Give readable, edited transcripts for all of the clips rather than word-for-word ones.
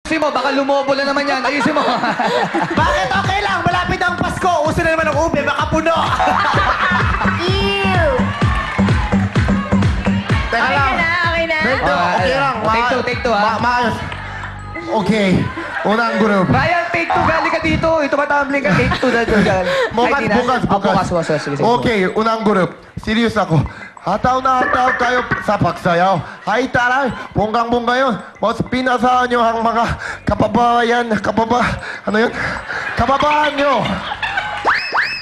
Ayusin mo, baka lumobo na naman yan. Ayusin mo. Bakit okay lang? Malapit ang Pasko. Uso na naman ang ube. Baka puno. Ew! Teka Okay lang. na, okay na. Okay lang. Take two, ha? Maayos. Okay. Unang group. Ryan, take two. Galing ka dito. Ito ba tumbling ka? Take two na dyan. Bukas. Sige. Okay, unang group. Serious ako. Hataw na hataw kayo sa pagsayaw. Hay taray, bonggang-bongga yun. Mas pinasahan nyo ang mga kababahan nyo.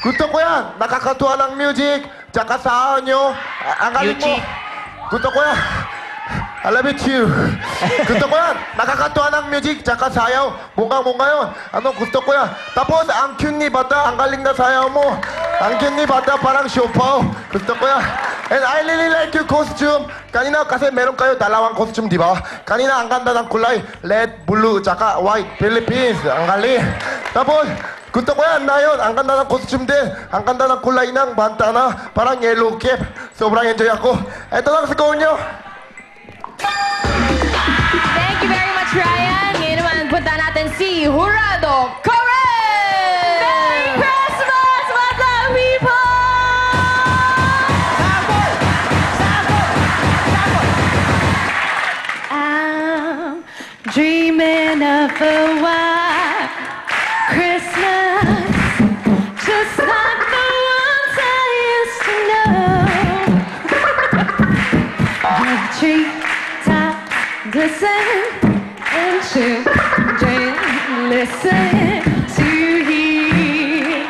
Gusto ko yan. Nakakatuwa ng music. Tsaka sahan nyo. Ang galing mo. Gusto ko yan. I love it you. Gusto ko yan. Nakakatuwa ng music, tsaka sayaw. Bunga-bunga yun. Ano, gusto ko yan. Tapos, ang cute ni bata, ang galing na sayaw mo. Ang cute ni bata, parang siopaw. Gusto ko yan. And I really like your costume. Kanina, kasi meron kayo dalawang costume, di ba? Kanina, ang ganda ng kulay. Red, blue, tsaka white. Philippines. Ang galing. Tapos, gusto ko yan na yun. Ang ganda ng costume din. Ang ganda ng kulay ng bantana. Parang yellow cap. Sobrang enjoy ako. Ito lang score nyo. Thank you very much, Ryan. Ngayon naman, punta natin si Jurado Correct! Merry Christmas, Madlang people! I'm dreaming of a white Christmas, just like the ones I used to know. The tree top glisten and children listen to hear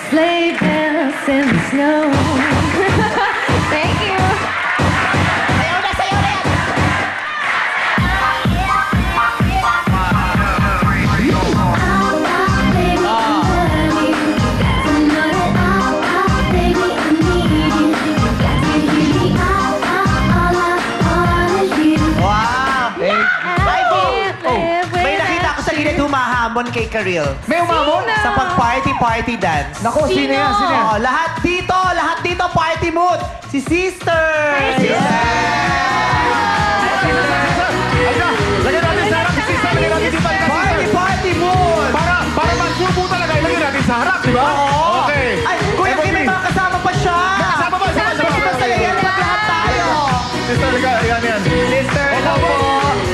sleigh bells in the snow. Thank you. Sayaw na yan! Humahamon kay Karil. May umamon? Sa pag-party dance. Nako, sino yan? Oh, lahat dito, party mood. Si Sister. Hi, Lagyan natin sa harap si Sister. Lagyan natin dito. Party mood. Para mag-subo talaga, ilagyan natin sa harap, di ba? Oo. Okay. Ay, Kuya Kim, may mga kasama pa siya. Kasama ba? Kasi masaya yan pag lahat tayo. Sister, yan. Sister, hello po.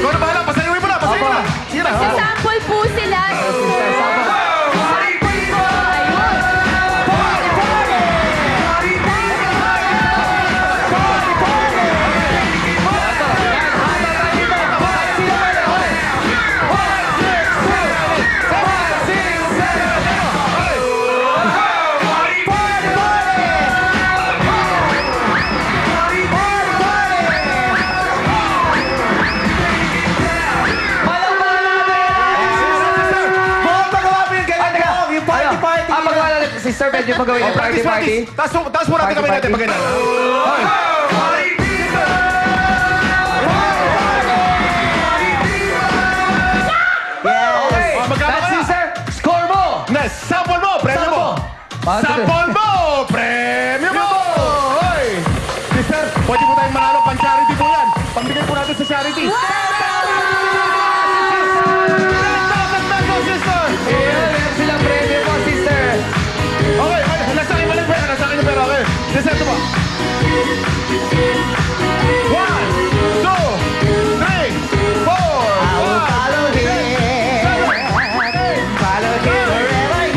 Ikaw na bahala, pasayuin mo na. Sige na. Sample po sila. Sister, medyo magawin yung party. Taas mo natin kami natin pag ganyan. Okay, that's sister. Score mo! Sample mo, premyo mo! Sample mo, premyo mo! Hoy! Sister, pwede po tayong manalo pang charity po yan. Pambigay po natin sa charity. 10,000 pesos, sister! Meron silang premyo po, sister. Okay, nasa akin maling pera, nasa akin yung pera, okay? Sister, ito ba? 1, 2, 3, 4, 5, 6, 7, 8, 9,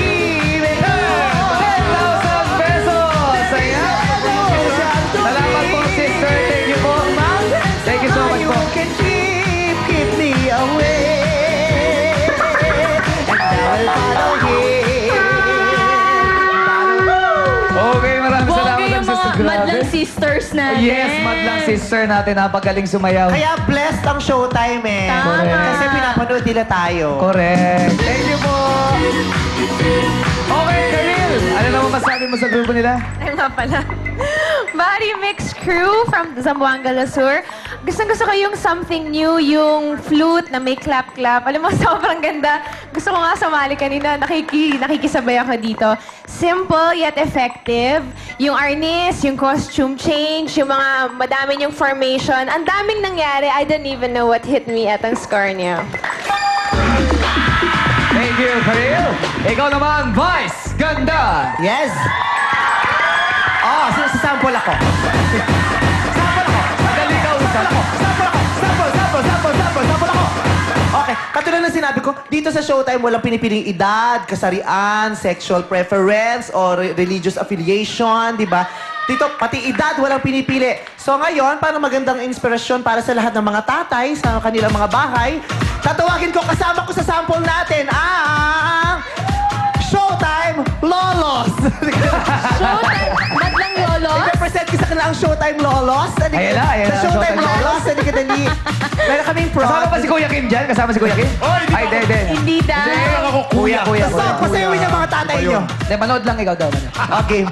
10. Salamat po, sister. Thank you po. Thank you so much po. You can keep me away. And I will follow him. Okay, maraming salamat Bongga yung ang sister. mga madlang sisters natin. Yes, madlang sister natin. Napagaling sumayaw. Kaya blessed ang showtime eh. Tama. Kasi pinapanood nila tayo. Correct. Thank you po. Okay, Camille. Ano naman masabi mo sa grupo nila? Ay nga pala. Body Mix Crew from Zamboanga Sur. Gusto ko yung something new, yung flute na may clap-clap. Alam mo, sobrang ganda. Gusto ko nga sumali kanina. Nakikisabay ako dito. Simple yet effective. Yung arnis, yung costume change, yung mga madaming yung formation. Ang daming nangyari. I don't even know what hit me at ang score niya. Ikaw naman, Vice Ganda. Yes! Oh, sasample ako. Sample ako. Madali ka usap. Sample ako. Okay, katulad ng sinabi ko, dito sa Showtime walang pinipiling edad, kasarian, sexual preference, or religious affiliation, di ba? Dito, pati edad, walang pinipili. So ngayon, para magandang inspirasyon para sa lahat ng mga tatay sa kanilang mga bahay, tatawagin ko, kasama ko sa sample natin ang Showtime Lolos! Showtime, madlang lolo. I-present ko sa kanila ang Showtime Lolos. Ayan na, Sa Showtime Showtime Lolos, halika dali. Meron kaming Kasama prod. pa si Kuya Kim dyan? Kasama si Kuya Kim? Oy, di Ay, ba? hindi. Hindi dahil. Kaya ako kuya. Basta, pasayawin niyo mga tatay niyo. Hindi, manood lang ikaw daw. Okay.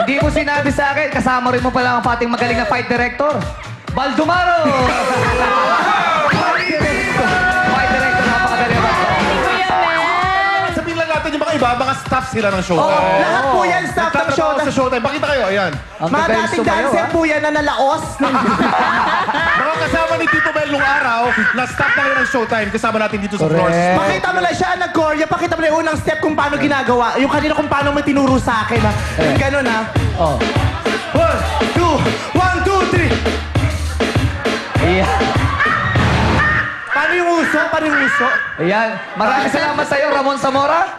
Hindi mo sinabi sa akin, kasama rin mo pala ang pating magaling na fight director. Baldumaro! Fight director, napakagaling. Kuya Mel. Sabihin lang natin yung mga iba, mga staff sila ng show. Oh, lahat po yan, staff ng Nagtatrabaho Showtime. sa Showtime. Pakita kayo, ayan. Ang Mga gagaling dating sumayaw, dancer ah. po yan na nalaos. Mga kasama ni Tito Bel nung araw, na staff na rin ng Showtime, kasama natin dito sa floor. Correct. Pakita mo lang siya, nag-choreo. Pakita mo lang yung unang step kung paano ginagawa. Yung kanina kung paano mo tinuro sa akin, ha? Yung ganun, ha? Oh. 1, 2, 3. Ayan. Paano yung uso? Paano yung uso? Ayan. Maraming salamat sa'yo, Ramon Zamora.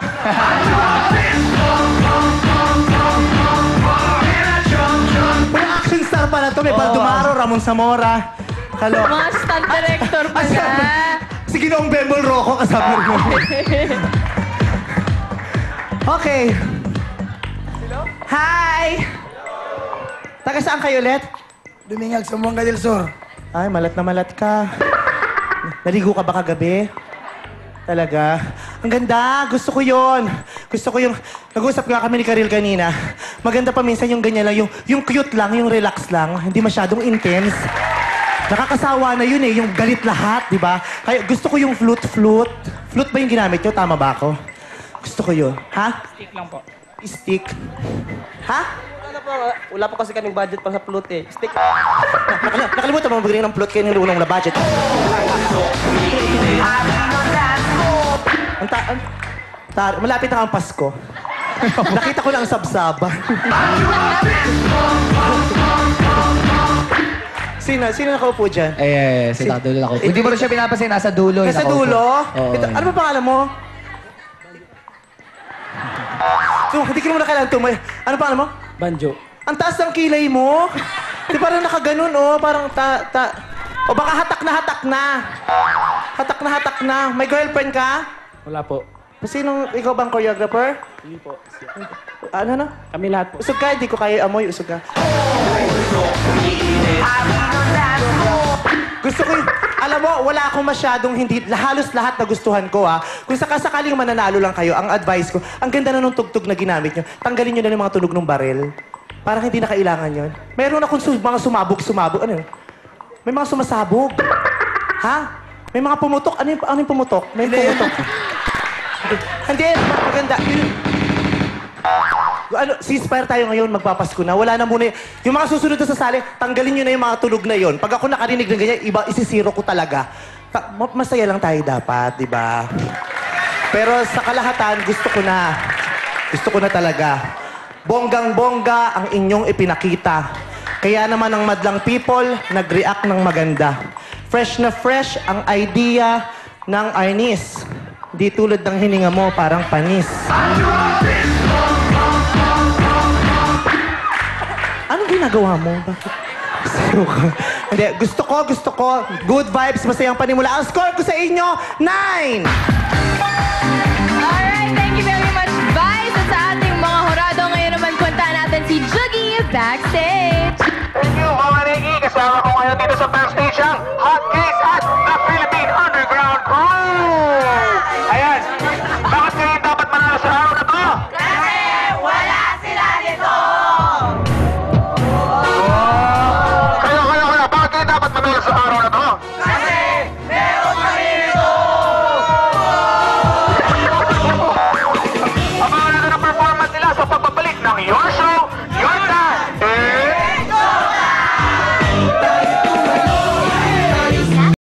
May action star pala to. May Baldumaro, Ramon Zamora. Hello. Mga stunt director pa Asya, na. si Ginoong Bembol Rocco kasama rin mo. Okay. Hi! Taga saan kayo ulit? Dumingag sa Buanga del Sur. Ay, malat na malat ka. Naligo ka ba kagabi? Talaga? Ang ganda. Gusto ko yon. Gusto ko yung... Nag-usap nga kami ni Karil kanina. Maganda pa minsan yung ganyan lang. Yung cute lang, yung relax lang. Hindi masyadong intense. Nakakasawa na yun eh. Yung galit lahat, di ba? Kaya gusto ko yung flute. Flute ba yung ginamit nyo? Tama ba ako? Gusto ko yun. Ha? Stick lang po. Stick. Ha? Wala po kasi kaming budget pa sa flute eh. Stick. Nakalimutan mo magaling ng flute kayo nung unang na budget. Malapit na ang Pasko. Nakita ko lang ang sabsaba. Sino nakaupo dyan? Si Tadulo ako. Hindi mo rin siya pinapansin, nasa dulo. Nasa nakaupo. dulo? Oo. Ito, ano ba pangalan mo? Hindi ko naman kailangan tumay. Ano pangalan mo? Banjo. Ang taas ng kilay mo. Di parang nakaganon, oh. Parang O baka hatak na hatak na. Hatak na hatak na. May girlfriend ka? Wala po. Sinong, ikaw bang choreographer? Hindi po. Ano na? Kami lahat po. Usog ka, hindi ko kaya amoy. Usog ka. Gusto ko alam mo, wala akong masyadong hindi, halos lahat na gustuhan ko, ha. Kung sakasakaling mananalo lang kayo, ang advice ko, ang ganda na nung tugtog na ginamit nyo, tanggalin nyo na yung mga tunog ng baril. Parang hindi na kailangan yun. Meron akong mga sumabog. Ano yun? May mga sumasabog. Ha? May mga pumutok. Ano yung pumutok? May pumutok. Hindi, maganda. Ceasefire tayo ngayon, magpapasko na. Wala na muna yung mga susunod na sa sali, tanggalin nyo na yung mga tunog na yon. Pag ako nakarinig ng ganyan, iba, isisiro ko talaga. Masaya lang tayo dapat, di ba? Pero sa kalahatan, gusto ko na talaga. Bonggang-bongga ang inyong ipinakita. Kaya naman ang madlang people, nag-react ng maganda. Fresh na fresh ang idea ng Arnis. Di tulad ng hininga mo, parang panis. Anong ginagawa mo? Bakit? Sayo ka. Hindi, gusto ko. Good vibes, masayang panimula. Ang score ko sa inyo, 9! Alright, thank you very much, Vice. At sa ating mga horado, ngayon naman punta natin si Juggy backstage.